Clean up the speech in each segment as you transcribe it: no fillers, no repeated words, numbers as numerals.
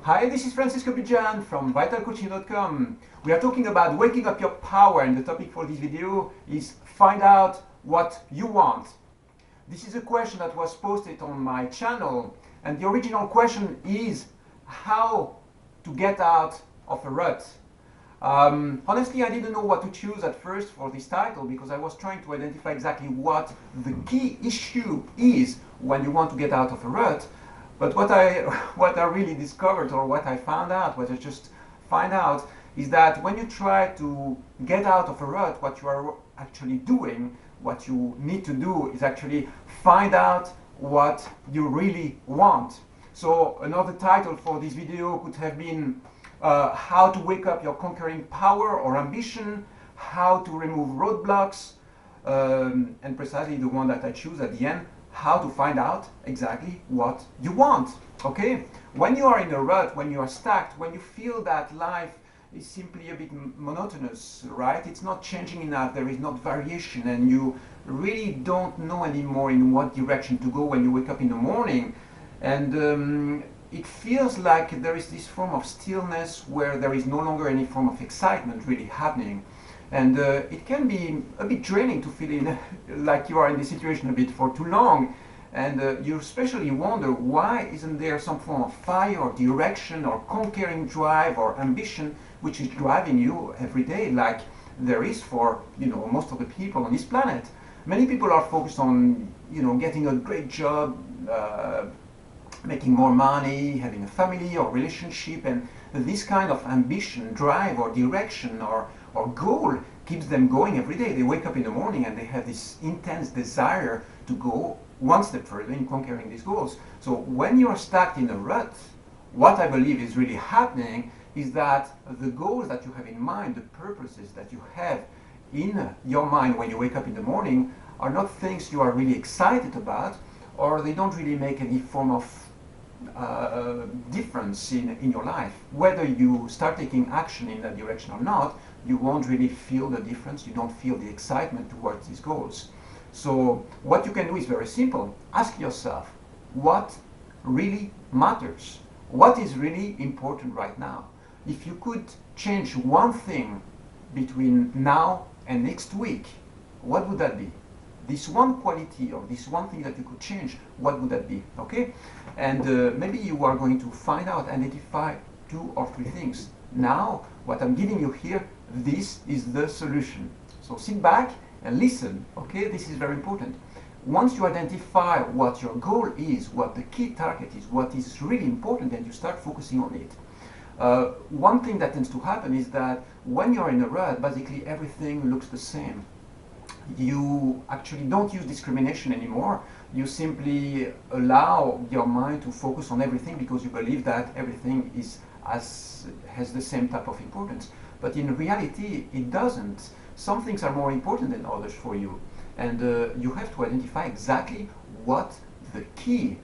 Hi, this is Francisco Bijan from vitalcoaching.com. We are talking about waking up your power, and the topic for this video is find out what you want. This is a question that was posted on my channel, and the original question is how to get out of a rut. Honestly, I didn't know what to choose at first for this title because I was trying to identify exactly what the key issue is when you want to get out of a rut. But what I really discovered, or what I found out, what I just find out, is that when you try to get out of a rut, what you are actually doing, what you need to do is actually find out what you really want. So another title for this video could have been how to wake up your conquering power or ambition, how to remove roadblocks, and precisely the one that I choose at the end, how to find out exactly what you want. Okay? When you are in a rut, when you are stuck, when you feel that life is simply a bit monotonous, right? It's not changing enough, there is not variation, and you really don't know anymore in what direction to go when you wake up in the morning. And it feels like there is this form of stillness where there is no longer any form of excitement really happening. And it can be a bit draining to feel like you are in this situation a bit for too long. And you especially wonder, why isn't there some form of fire or direction or conquering drive or ambition which is driving you every day, like there is for most of the people on this planet. Many people are focused on getting a great job, making more money, having a family or relationship, and this kind of ambition, drive or direction or goal keeps them going every day. They wake up in the morning and they have this intense desire to go one step further in conquering these goals. So when you're stuck in a rut, what I believe is really happening is that the goals that you have in mind, the purposes that you have in your mind when you wake up in the morning are not things you are really excited about, or they don't really make any form of difference in your life. Whether you start taking action in that direction or not, you won't really feel the difference. You don't feel the excitement towards these goals. So what you can do is very simple. Ask yourself, what really matters? What is really important right now? If you could change one thing between now and next week, what would that be? This one quality or this one thing that you could change, what would that be? Okay? And maybe you are going to find out, identify 2 or 3 things. Now, what I'm giving you here, this is the solution. So sit back and listen, okay? This is very important. Once you identify what your goal is, what the key target is, what is really important, then you start focusing on it. One thing that tends to happen is that when you're in a rut, basically everything looks the same. You actually don't use discrimination anymore. You simply allow your mind to focus on everything because you believe that everything has the same type of importance. But in reality, it doesn't. Some things are more important than others for you. And you have to identify exactly what the key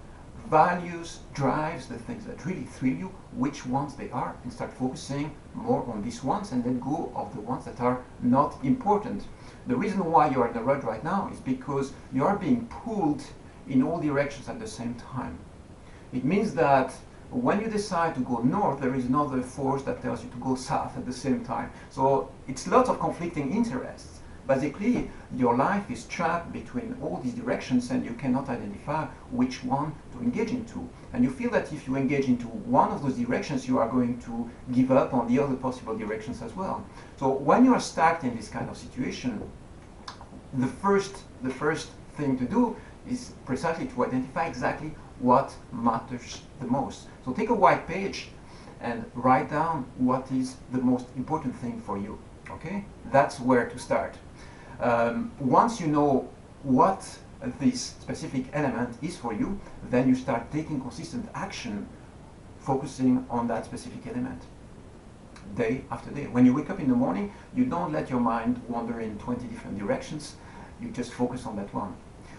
values, drives, the things that really thrill you, which ones they are, and start focusing more on these ones and let go of the ones that are not important. The reason why you are in the rut right now is because you are being pulled in all directions at the same time. It means that when you decide to go north, there is another force that tells you to go south at the same time. So it's lots of conflicting interests. Basically, your life is trapped between all these directions and you cannot identify which one to engage into. And you feel that if you engage into one of those directions, you are going to give up on the other possible directions as well. So when you are stuck in this kind of situation, the first thing to do is precisely to identify exactly what matters the most. So take a white page and write down what is the most important thing for you. Okay? That's where to start. Once you know what this specific element is for you, then you start taking consistent action, focusing on that specific element, day after day. When you wake up in the morning, you don't let your mind wander in 20 different directions, you just focus on that one.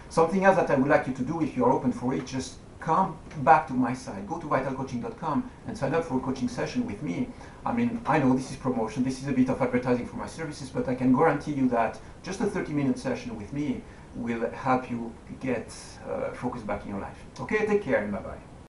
Something else that I would like you to do, if you're open for it, just come back to my site. Go to vitalcoaching.com and sign up for a coaching session with me. I mean, I know this is promotion, this is a bit of advertising for my services, but I can guarantee you that just a 30-minute session with me will help you get focus back in your life. Okay, take care and bye-bye.